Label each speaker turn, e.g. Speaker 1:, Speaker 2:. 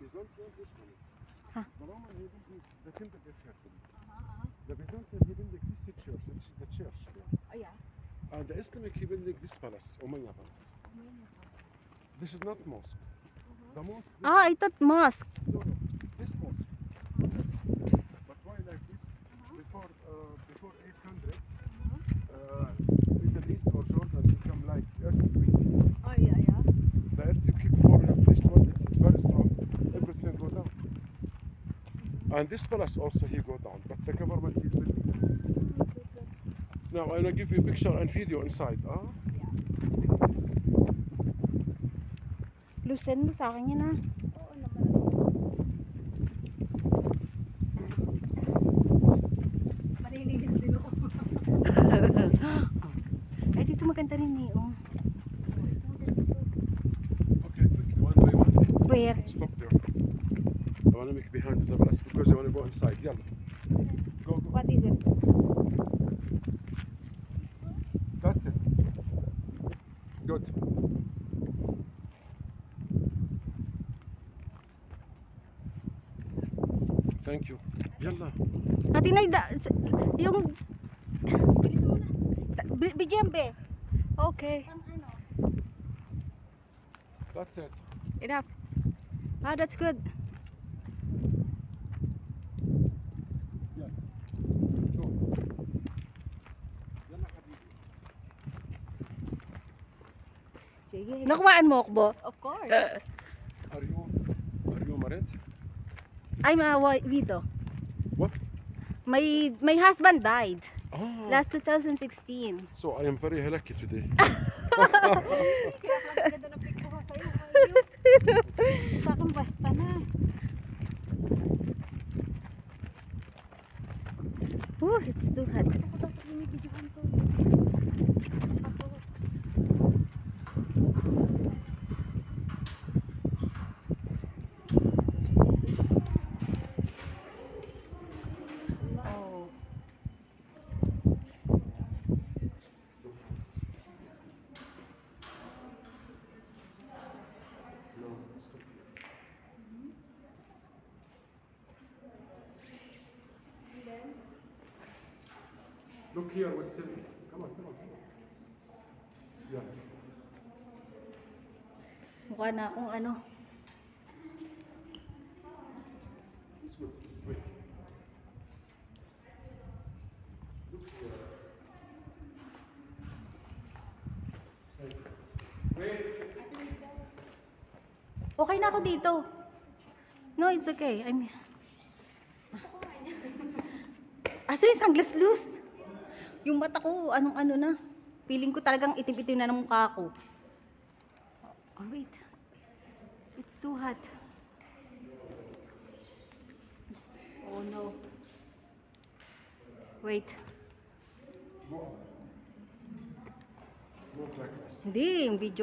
Speaker 1: Byzantine this one. The Roman he built the temple of Hercules. The Byzantine he built this church, which is the church there. And the Islamic he built this palace, Umayyad Palace. This is not mosque. The mosque.
Speaker 2: I thought mosque.
Speaker 1: No, this mosque. But why like this? Before 800, Middle East or Jordan become like earthquake. The earthquake before this one, it's very strong. Everything go down. And this palace also he go down, but the government is building it. Now I will give you a picture and video inside.
Speaker 2: Lucen mo sa akin yan, ha?
Speaker 3: Oo naman. Maninigil din ako.
Speaker 2: Ay, dito maganda rin eh. Oh.
Speaker 1: Okay, quickly, one by one.
Speaker 2: Where?
Speaker 1: Stop there. I want to make behind the palace because I want to go inside. Yalla. Go, go.
Speaker 3: What is it?
Speaker 1: That's it. Good. Thank you. Yalla.
Speaker 2: Atinay, yung...
Speaker 3: Bilis mo na.
Speaker 2: Bigyan, be.
Speaker 3: Okay.
Speaker 1: That's it.
Speaker 3: Enough. That's good.
Speaker 1: Yeah. Go. Yalla habibi.
Speaker 3: Sige.
Speaker 2: Nakuhaan mo, Okbo?
Speaker 3: Of course.
Speaker 1: Are you married?
Speaker 2: I'm a widow.
Speaker 1: What?
Speaker 2: My husband died last 2016.
Speaker 1: So I am very lucky today.
Speaker 3: Kaya pala ganda ng picture ko sa'yo. Sa akin basta na.
Speaker 2: It's too hot.
Speaker 3: Ako dapat lumibidyohan to. Pasok.
Speaker 2: Oh.
Speaker 1: Look here what's sitting. Come on, come on, come on. Yeah.
Speaker 2: Mukha na akong ano.
Speaker 1: It's good. Wait. Look here. Wait.
Speaker 2: Okay na ako dito. No, it's okay. Asa yung sunglass loose? Yung mata ko, anong-ano na. Feeling ko talagang itim-itim na ng mukha ko. Oh, wait. It's too hot. Oh, no. Wait.
Speaker 1: Go like this.
Speaker 2: Hindi, yung video.